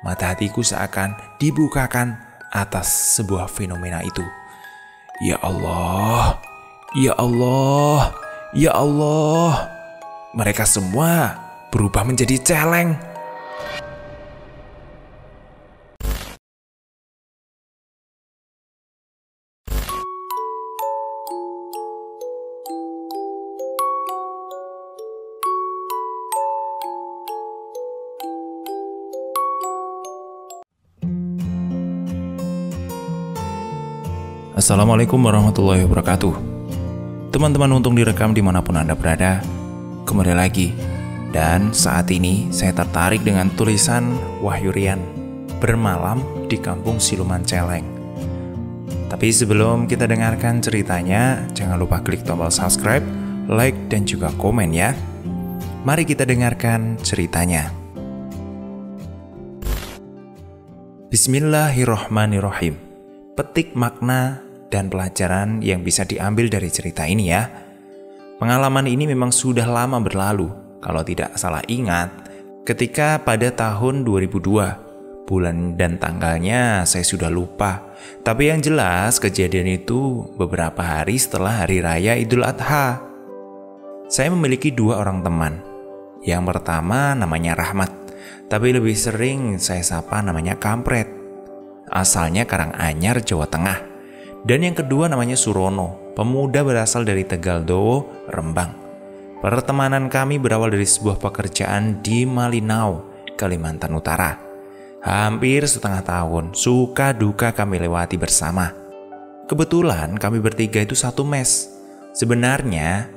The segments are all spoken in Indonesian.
Mata hatiku seakan dibukakan atas sebuah fenomena itu. Ya Allah, ya Allah, ya Allah. Mereka semua berubah menjadi celeng. Assalamualaikum warahmatullahi wabarakatuh. Teman-teman untung direkam dimanapun Anda berada. Kembali lagi. Dan saat ini saya tertarik dengan tulisan Wahyu Rian, Bermalam di Kampung Siluman Celeng. Tapi sebelum kita dengarkan ceritanya, jangan lupa klik tombol subscribe, like, dan juga komen ya. Mari kita dengarkan ceritanya. Bismillahirrohmanirrohim. Petik makna dan pelajaran yang bisa diambil dari cerita ini ya. Pengalaman ini memang sudah lama berlalu. Kalau tidak salah ingat, ketika pada tahun 2002, bulan dan tanggalnya saya sudah lupa. Tapi yang jelas kejadian itu beberapa hari setelah Hari Raya Idul Adha. Saya memiliki dua orang teman. Yang pertama namanya Rahmat, tapi lebih sering saya sapa namanya Kampret. Asalnya Karanganyar, Jawa Tengah. Dan yang kedua namanya Surono, pemuda berasal dari Tegaldowo, Rembang. Pertemanan kami berawal dari sebuah pekerjaan di Malinau, Kalimantan Utara. Hampir setengah tahun, suka duka kami lewati bersama. Kebetulan kami bertiga itu satu mes. Sebenarnya,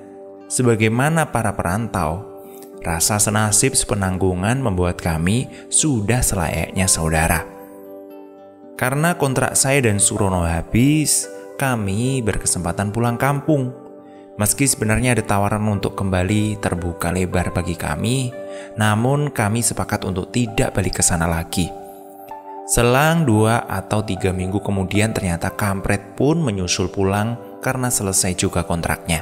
sebagaimana para perantau, rasa senasib sepenanggungan membuat kami sudah selayaknya saudara. Karena kontrak saya dan Surono habis, kami berkesempatan pulang kampung. Meski sebenarnya ada tawaran untuk kembali terbuka lebar bagi kami, namun kami sepakat untuk tidak balik ke sana lagi. Selang 2 atau 3 minggu kemudian ternyata Kampret pun menyusul pulang karena selesai juga kontraknya.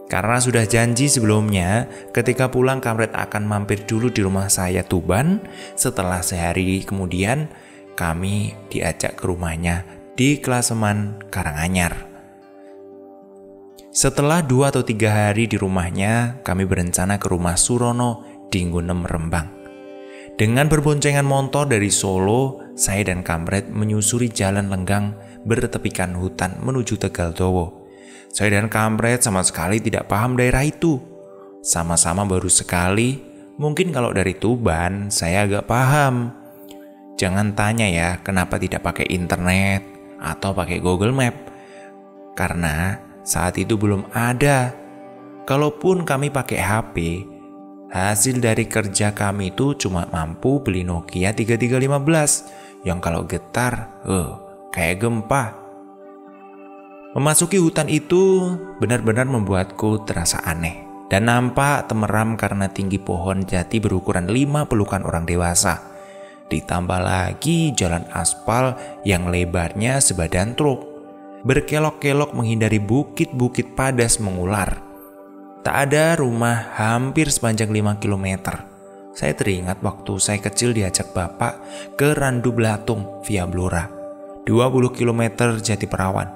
Karena sudah janji sebelumnya, ketika pulang Kampret akan mampir dulu di rumah saya Tuban. Setelah sehari kemudian, kami diajak ke rumahnya di Klaseman, Karanganyar. Setelah 2 atau 3 hari di rumahnya, kami berencana ke rumah Surono di Ngunem, Rembang. Dengan berboncengan motor dari Solo, saya dan Kampret menyusuri jalan lenggang bertepikan hutan menuju Tegaldowo. Saya dan Kampret sama sekali tidak paham daerah itu. Sama-sama baru sekali, mungkin kalau dari Tuban saya agak paham. Jangan tanya ya kenapa tidak pakai internet atau pakai Google Map. Karena saat itu belum ada. Kalaupun kami pakai HP, hasil dari kerja kami itu cuma mampu beli Nokia 3315 yang kalau getar, kayak gempa. Memasuki hutan itu benar-benar membuatku terasa aneh dan nampak temeram karena tinggi pohon jati berukuran 5 pelukan orang dewasa. Ditambah lagi jalan aspal yang lebarnya sebadan truk. Berkelok-kelok menghindari bukit-bukit padas mengular. Tak ada rumah hampir sepanjang 5 km. Saya teringat waktu saya kecil diajak bapak ke Randu Blatung via Blora, 20 km Jati Perawan.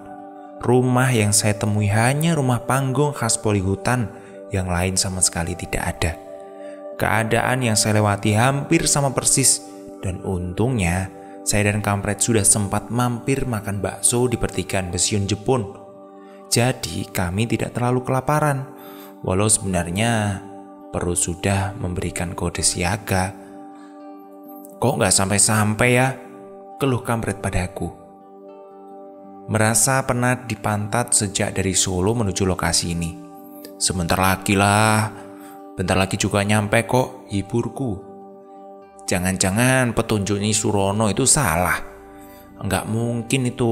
Rumah yang saya temui hanya rumah panggung khas Polihutan, yang lain sama sekali tidak ada. Keadaan yang saya lewati hampir sama persis, dan untungnya saya dan Kampret sudah sempat mampir makan bakso di pertigaan Besiun Jepun. Jadi kami tidak terlalu kelaparan, walau sebenarnya perut sudah memberikan kode siaga. Kok nggak sampai-sampai ya? Keluh Kampret padaku. Merasa penat di pantat sejak dari Solo menuju lokasi ini. Sebentar lagi lah, bentar lagi juga nyampe kok, hiburku. Jangan-jangan petunjuknya Surono itu salah. Enggak mungkin itu.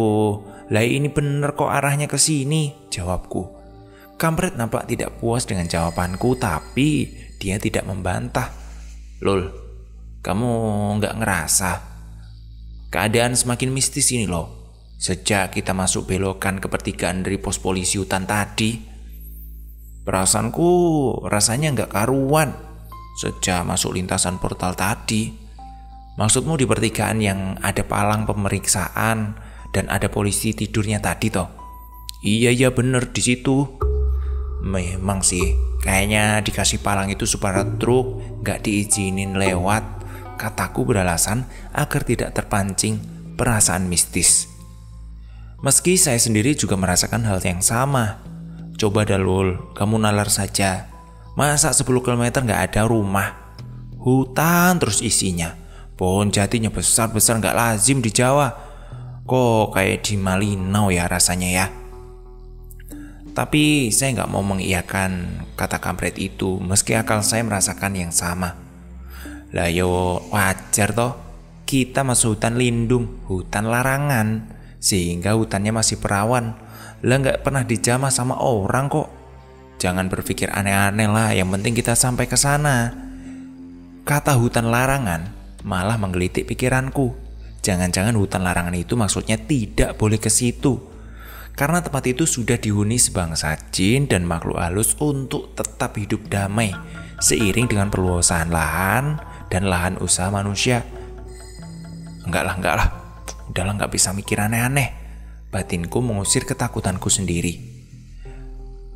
Lah ini bener kok arahnya ke sini, jawabku. Kampret nampak tidak puas dengan jawabanku, tapi dia tidak membantah. Lol, kamu enggak ngerasa? Keadaan semakin mistis ini loh. Sejak kita masuk belokan ke pertigaan dari pos polisi hutan tadi, perasaanku rasanya enggak karuan. Sejak masuk lintasan portal tadi, Maksudmu di pertigaan yang ada palang pemeriksaan dan ada polisi tidurnya tadi toh? Iya bener di situ. Memang sih, kayaknya dikasih palang itu supaya truk gak diizinin lewat, kataku beralasan agar tidak terpancing perasaan mistis. Meski saya sendiri juga merasakan hal yang sama. Coba Dalul, kamu nalar saja. Masa 10 km gak ada rumah? Hutan terus isinya. Pohon jatinya besar-besar gak lazim di Jawa. Kok kayak di Malinau ya rasanya ya. Tapi saya nggak mau mengiyakan kata kampret itu, meski akal saya merasakan yang sama. Lah yo wajar toh, kita masuk hutan lindung, hutan larangan, sehingga hutannya masih perawan. Lah nggak pernah dijamah sama orang kok. Jangan berpikir aneh-aneh lah, yang penting kita sampai ke sana. Kata hutan larangan malah menggelitik pikiranku. Jangan-jangan hutan larangan itu maksudnya tidak boleh ke situ. Karena tempat itu sudah dihuni sebangsa jin dan makhluk halus untuk tetap hidup damai seiring dengan perluasan lahan dan lahan usaha manusia. Enggak lah, udahlah nggak bisa mikir aneh-aneh. Batinku mengusir ketakutanku sendiri.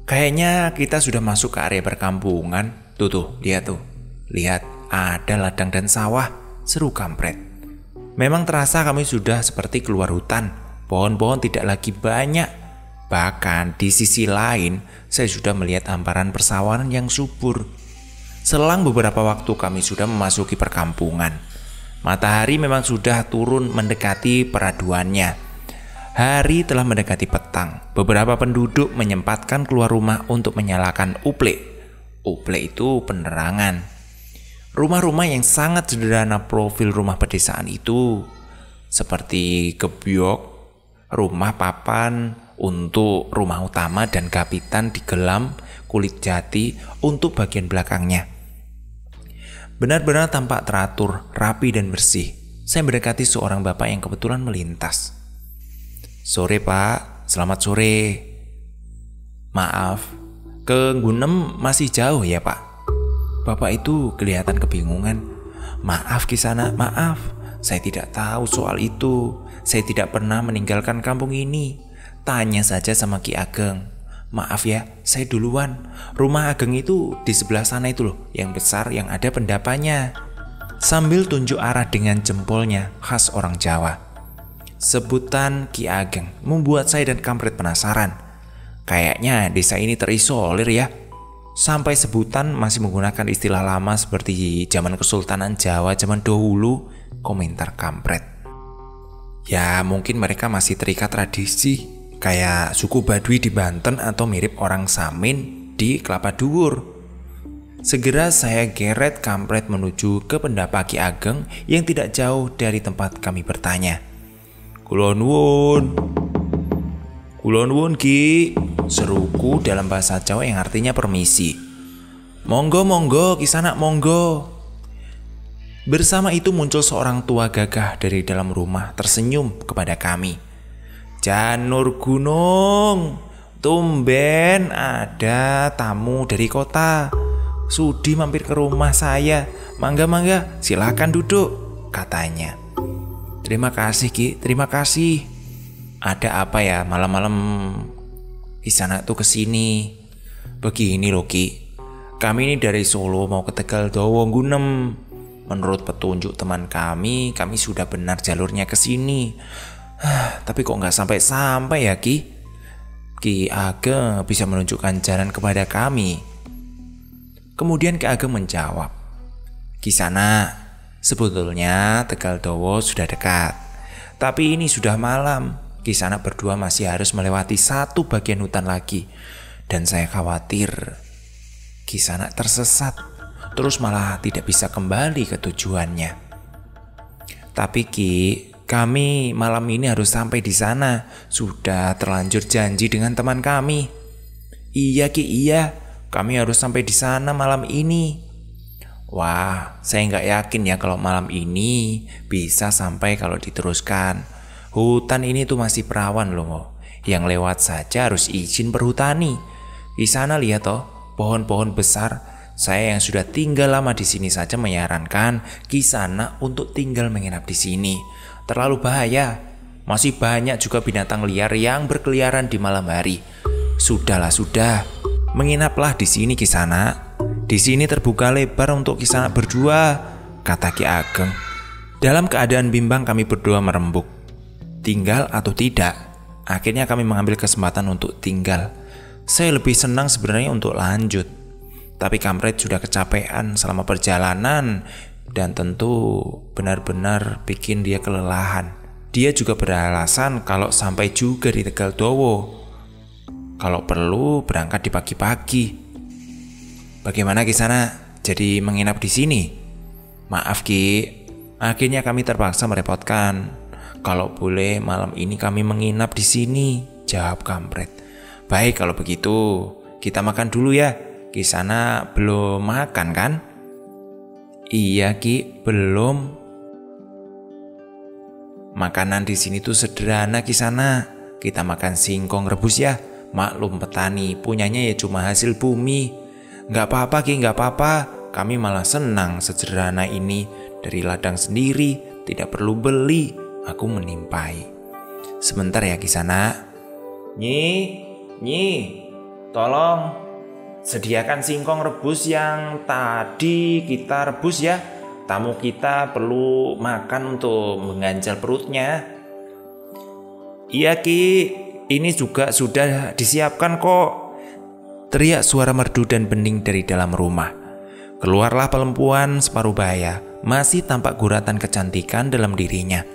Kayaknya kita sudah masuk ke area perkampungan. Tuh, lihat tuh. Lihat, ada ladang dan sawah, seru kampret. Memang terasa kami sudah seperti keluar hutan. Pohon-pohon tidak lagi banyak. Bahkan di sisi lain, saya sudah melihat hamparan persawahan yang subur. Selang beberapa waktu kami sudah memasuki perkampungan. Matahari memang sudah turun mendekati peraduannya. Hari telah mendekati petang. Beberapa penduduk menyempatkan keluar rumah untuk menyalakan uplek. Uplek itu penerangan. Rumah-rumah yang sangat sederhana profil rumah pedesaan itu, seperti gebyok, rumah papan untuk rumah utama, dan gapitan digelam kulit jati untuk bagian belakangnya. Benar-benar tampak teratur, rapi dan bersih. Saya mendekati seorang bapak yang kebetulan melintas. Sore Pak, selamat sore. Maaf, ke Gunem masih jauh ya Pak? Bapak itu kelihatan kebingungan. Maaf Kisana, maaf. Saya tidak tahu soal itu. Saya tidak pernah meninggalkan kampung ini. Tanya saja sama Ki Ageng. Maaf ya, saya duluan. Rumah Ageng itu di sebelah sana itu loh, yang besar yang ada pendapanya. Sambil tunjuk arah dengan jempolnya, khas orang Jawa. Sebutan Ki Ageng membuat saya dan kampret penasaran. Kayaknya desa ini terisolir ya. Sampai sebutan masih menggunakan istilah lama seperti zaman Kesultanan Jawa zaman dahulu, komentar kampret. Ya mungkin mereka masih terikat tradisi, kayak suku Baduy di Banten atau mirip orang Samin di Kelapa Dhuwur. Segera saya geret kampret menuju ke pendapa Ki Ageng yang tidak jauh dari tempat kami bertanya. Kula nuwun Ki, seruku dalam bahasa Jawa yang artinya permisi. Monggo Kisana, monggo. Bersama itu muncul seorang tua gagah dari dalam rumah tersenyum kepada kami. Janur Gunung, tumben ada tamu dari kota. Sudi mampir ke rumah saya. Mangga, silakan duduk, katanya. Terima kasih Ki, terima kasih. Ada apa ya malam-malam Kisana tuh kesini? Begini loh Ki, kami ini dari Solo mau ke Tegal Dawa Gunem. Menurut petunjuk teman kami sudah benar jalurnya ke sini. Tapi kok nggak sampai-sampai ya Ki? Ki Ageng bisa menunjukkan jalan kepada kami. Kemudian Ki Ageng menjawab, Kisana, sebetulnya Tegal Dawa sudah dekat. Tapi ini sudah malam. Kisana berdua masih harus melewati satu bagian hutan lagi. Dan saya khawatir Kisana tersesat, terus malah tidak bisa kembali ke tujuannya. Tapi Ki, kami malam ini harus sampai di sana. Sudah terlanjur janji dengan teman kami. Iya Ki, iya. Kami harus sampai di sana malam ini. Wah, saya nggak yakin ya kalau malam ini bisa sampai kalau diteruskan. Hutan ini tuh masih perawan loh. Yang lewat saja harus izin perhutani. Di sana lihat toh, pohon-pohon besar Saya yang sudah tinggal lama di sini saja menyarankan Kisana untuk tinggal menginap di sini. Terlalu bahaya. Masih banyak juga binatang liar yang berkeliaran di malam hari. Sudahlah, sudah. Menginaplah di sini Kisana. Di sini terbuka lebar untuk Kisana berdua, kata Ki Ageng. Dalam keadaan bimbang kami berdua merembuk. Tinggal atau tidak? Akhirnya kami mengambil kesempatan untuk tinggal. Saya lebih senang sebenarnya untuk lanjut. Tapi kampret sudah kecapean selama perjalanan dan tentu benar-benar bikin dia kelelahan. Dia juga beralasan kalau sampai juga di Tegal Dowo. Kalau perlu berangkat di pagi-pagi. Bagaimana Kisana? Jadi menginap di sini? Maaf Ki, akhirnya kami terpaksa merepotkan. Kalau boleh malam ini kami menginap di sini, jawab kampret. Baik kalau begitu, kita makan dulu ya. Kisana belum makan kan? Iya Ki, belum. Makanan di sini tuh sederhana Kisana. Kita makan singkong rebus ya. Maklum petani, punyanya ya cuma hasil bumi. Gak apa-apa Ki, gak apa-apa. Kami malah senang sederhana ini. Dari ladang sendiri, tidak perlu beli. Aku menimpai. Sebentar ya Kisana. Nyi, tolong sediakan singkong rebus yang tadi kita rebus ya. Tamu kita perlu makan untuk mengganjal perutnya. Iya Ki, ini juga sudah disiapkan kok. Teriak suara merdu dan bening dari dalam rumah. Keluarlah perempuan separuh baya, masih tampak guratan kecantikan dalam dirinya.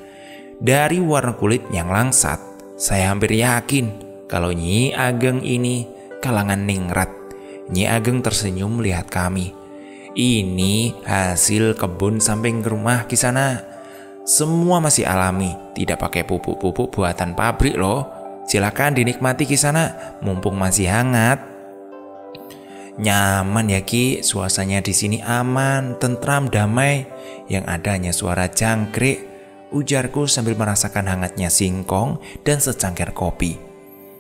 Dari warna kulit yang langsat, saya hampir yakin kalau Nyi Ageng ini kalangan ningrat. Nyi Ageng tersenyum melihat kami. Ini hasil kebun samping rumah Kisana. Semua masih alami, tidak pakai pupuk-pupuk buatan pabrik loh. Silakan dinikmati Kisana, mumpung masih hangat. Nyaman ya Ki, suasananya di sini aman, tentram, damai. Yang ada hanya suara jangkrik, ujarku sambil merasakan hangatnya singkong dan secangkir kopi.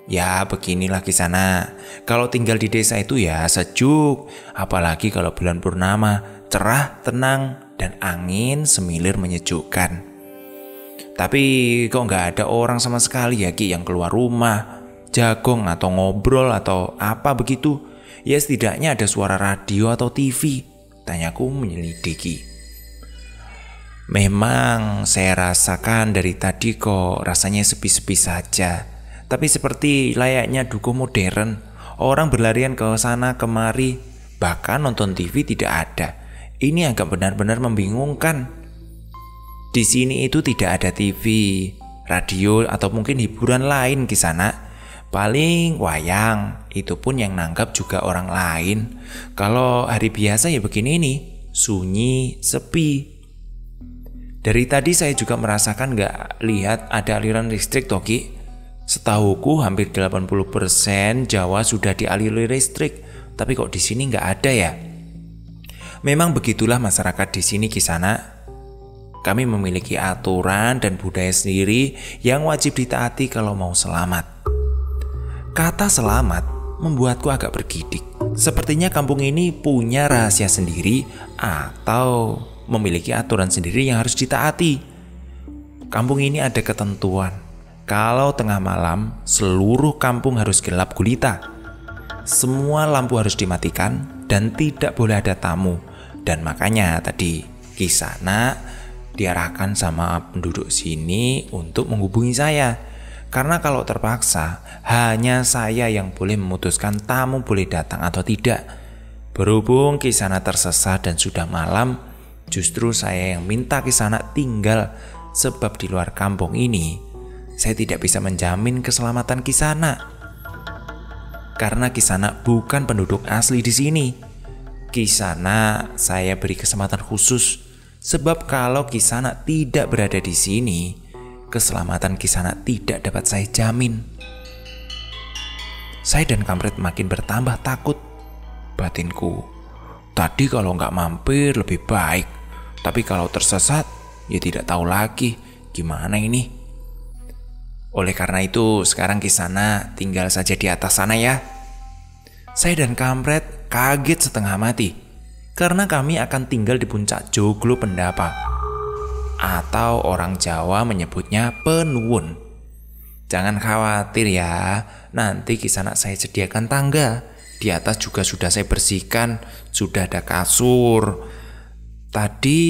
Ya beginilah Kisana. Kalau tinggal di desa itu ya sejuk. Apalagi kalau bulan purnama, cerah, tenang, dan angin semilir menyejukkan. Tapi kok gak ada orang sama sekali ya Ki yang keluar rumah, jagong atau ngobrol atau apa begitu. Ya setidaknya ada suara radio atau TV, tanyaku menyelidiki. Memang saya rasakan dari tadi kok rasanya sepi-sepi saja. Tapi seperti layaknya dukuh modern, orang berlarian ke sana kemari, bahkan nonton TV tidak ada. Ini agak benar-benar membingungkan. Di sini itu tidak ada TV, radio atau mungkin hiburan lain Kisana. Paling wayang, itu pun yang nanggap juga orang lain. Kalau hari biasa ya begini nih, sunyi, sepi. Dari tadi saya juga merasakan gak lihat ada aliran listrik Toki. Setahuku hampir 80% Jawa sudah dialiri listrik, tapi kok di sini nggak ada ya? Memang begitulah masyarakat di sini Kisana. Kami memiliki aturan dan budaya sendiri yang wajib ditaati kalau mau selamat. Kata selamat membuatku agak bergidik. Sepertinya kampung ini punya rahasia sendiri atau memiliki aturan sendiri yang harus ditaati. Kampung ini ada ketentuan. Kalau tengah malam, seluruh kampung harus gelap gulita. Semua lampu harus dimatikan dan tidak boleh ada tamu. Dan makanya tadi Kisana diarahkan sama penduduk sini untuk menghubungi saya. Karena kalau terpaksa, hanya saya yang boleh memutuskan tamu boleh datang atau tidak. Berhubung Kisana tersesat dan sudah malam, justru saya yang minta Kisana tinggal. Sebab di luar kampung ini saya tidak bisa menjamin keselamatan Kisana. Karena Kisana bukan penduduk asli di sini. Kisana saya beri kesempatan khusus. Sebab kalau Kisana tidak berada di sini, keselamatan Kisana tidak dapat saya jamin. Saya dan kampret makin bertambah takut. Batinku, tadi kalau nggak mampir lebih baik. Tapi kalau tersesat, ya tidak tahu lagi gimana ini. Oleh karena itu, sekarang Kisana tinggal saja di atas sana ya. Saya dan kampret kaget setengah mati. karena kami akan tinggal di puncak Joglo Pendapa, atau orang Jawa menyebutnya Penuwun. Jangan khawatir ya, nanti Kisanak saya sediakan tangga. Di atas juga sudah saya bersihkan, sudah ada kasur. Tadi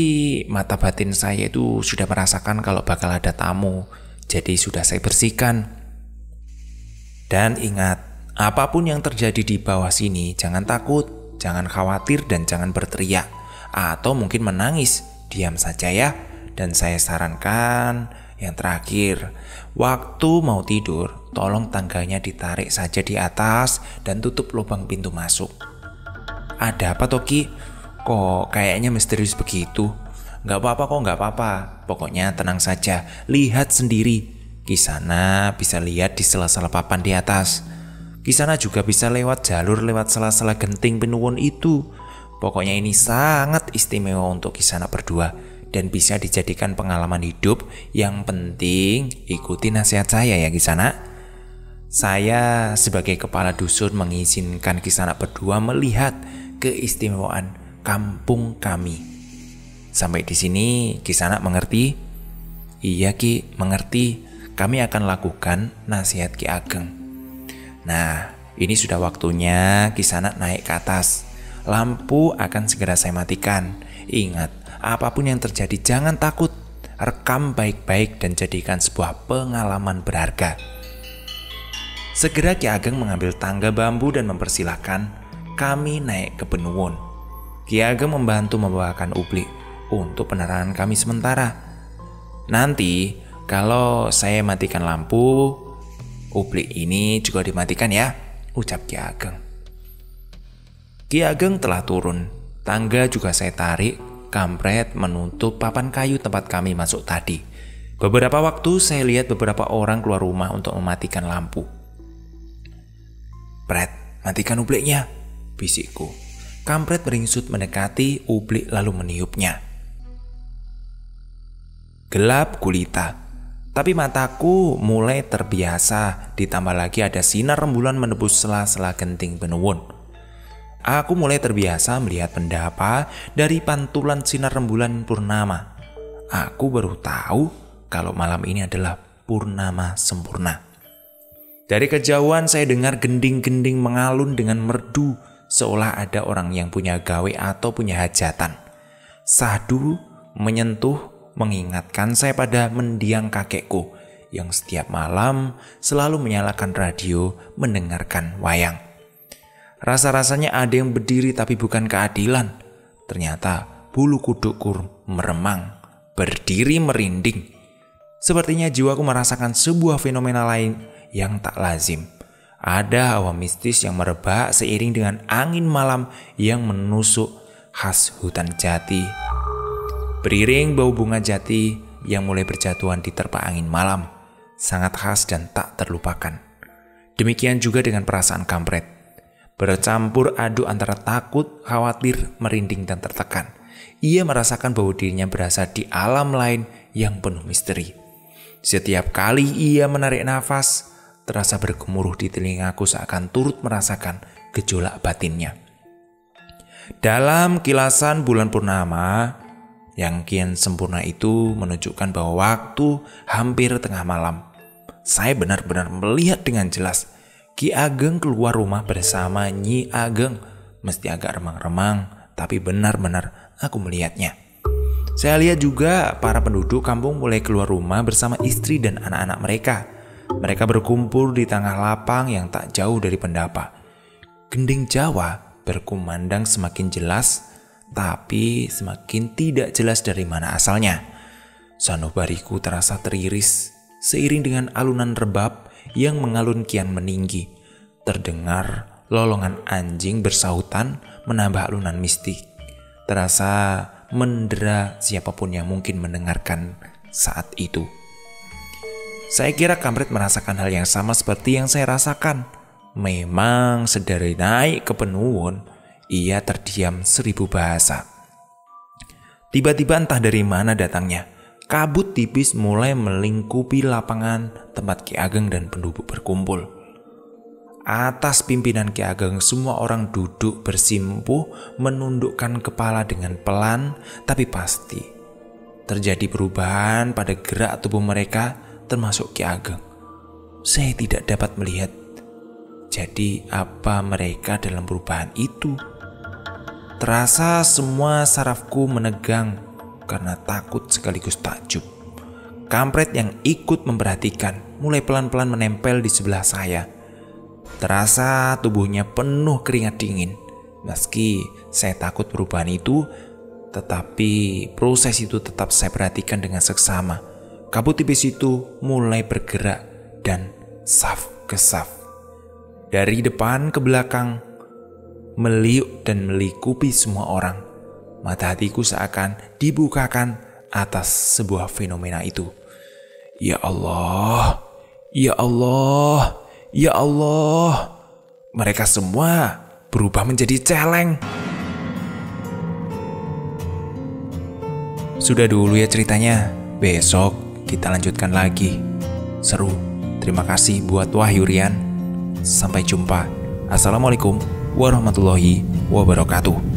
mata batin saya itu sudah merasakan kalau bakal ada tamu, jadi sudah saya bersihkan. Dan ingat, apapun yang terjadi di bawah sini, jangan takut, jangan khawatir, dan jangan berteriak atau mungkin menangis. Diam saja ya. Dan saya sarankan yang terakhir, waktu mau tidur, tolong tangganya ditarik saja di atas dan tutup lubang pintu masuk. Ada apa Toki? Kok kayaknya misterius begitu? Gak apa-apa kok, gak apa-apa. Pokoknya tenang saja, lihat sendiri. Kisanak bisa lihat di sela-sela papan di atas. Kisanak juga bisa lewat jalur lewat sela-sela genting Penuwun itu. Pokoknya ini sangat istimewa untuk Kisanak berdua dan bisa dijadikan pengalaman hidup. Yang penting ikuti nasihat saya ya Kisanak. Saya sebagai kepala dusun mengizinkan Kisanak berdua melihat keistimewaan kampung kami. Sampai di sini Kisanak mengerti? Iya Ki, mengerti. Kami akan lakukan nasihat Ki Ageng. Nah, ini sudah waktunya Kisanak naik ke atas. Lampu akan segera saya matikan. Ingat, apapun yang terjadi jangan takut. Rekam baik-baik dan jadikan sebuah pengalaman berharga. Segera Ki Ageng mengambil tangga bambu dan mempersilahkan kami naik ke Penuwun. Ki Ageng membantu membawakan ublik untuk penerangan kami sementara. Nanti kalau saya matikan lampu, ublik ini juga dimatikan ya, ucap Ki Ageng. Ki Ageng telah turun. Tangga juga saya tarik. Kampret menutup papan kayu tempat kami masuk tadi. Beberapa waktu saya lihat beberapa orang keluar rumah untuk mematikan lampu. Pret, matikan ubliknya, bisikku. Kampret beringsut mendekati ublik lalu meniupnya. Gelap gulita, tapi mataku mulai terbiasa. Ditambah lagi ada sinar rembulan menembus sela-sela genting Penuwun. Aku mulai terbiasa melihat Pendapa dari pantulan sinar rembulan purnama. Aku baru tahu kalau malam ini adalah purnama sempurna. Dari kejauhan saya dengar gending-gending mengalun dengan merdu, seolah ada orang yang punya gawe atau punya hajatan. Sahdu menyentuh mengingatkan saya pada mendiang kakekku yang setiap malam selalu menyalakan radio mendengarkan wayang. Rasa-rasanya ada yang berdiri tapi bukan keadilan. Ternyata bulu kudukku meremang, berdiri merinding. Sepertinya jiwaku merasakan sebuah fenomena lain yang tak lazim. Ada hawa mistis yang merebak seiring dengan angin malam yang menusuk khas hutan jati. Beriring bau bunga jati yang mulai berjatuhan di terpa angin malam. Sangat khas dan tak terlupakan. Demikian juga dengan perasaan Kampret. Bercampur aduk antara takut, khawatir, merinding, dan tertekan. Ia merasakan bahwa dirinya berasa di alam lain yang penuh misteri. Setiap kali ia menarik nafas, terasa bergemuruh di telingaku seakan turut merasakan gejolak batinnya. Dalam kilasan bulan purnama yang kian sempurna itu menunjukkan bahwa waktu hampir tengah malam. Saya benar-benar melihat dengan jelas Ki Ageng keluar rumah bersama Nyi Ageng. Mesti agak remang-remang, tapi benar-benar aku melihatnya. Saya lihat juga para penduduk kampung mulai keluar rumah bersama istri dan anak-anak mereka. Mereka berkumpul di tengah lapang yang tak jauh dari Pendapa. Gending Jawa berkumandang semakin jelas, tapi semakin tidak jelas dari mana asalnya. Sanubariku terasa teriris seiring dengan alunan rebab yang mengalun kian meninggi. Terdengar lolongan anjing bersahutan menambah alunan mistik. Terasa mendera siapapun yang mungkin mendengarkan saat itu. Saya kira Kampret merasakan hal yang sama seperti yang saya rasakan. Memang sedari naik ke Penuwun, ia terdiam 1000 bahasa. Tiba-tiba entah dari mana datangnya, kabut tipis mulai melingkupi lapangan tempat Ki Ageng dan penduduk berkumpul. Atas pimpinan Ki Ageng, semua orang duduk bersimpuh, menundukkan kepala dengan pelan tapi pasti. Terjadi perubahan pada gerak tubuh mereka, termasuk Ki Ageng. Saya tidak dapat melihat. Jadi apa mereka dalam perubahan itu? Terasa semua sarafku menegang karena takut sekaligus takjub. Kampret yang ikut memperhatikan mulai pelan-pelan menempel di sebelah saya. Terasa tubuhnya penuh keringat dingin. Meski saya takut perubahan itu, tetapi proses itu tetap saya perhatikan dengan seksama. Kabut tipis itu mulai bergerak dan saf ke saf. Dari depan ke belakang, meliuk dan melikupi semua orang. Mata hatiku seakan dibukakan atas sebuah fenomena itu. Ya Allah, ya Allah, ya Allah. Mereka semua berubah menjadi celeng. Sudah dulu ya ceritanya. Besok kita lanjutkan lagi. Seru. Terima kasih buat Wahyu Rian. Sampai jumpa. Assalamualaikum warahmatullahi wabarakatuh.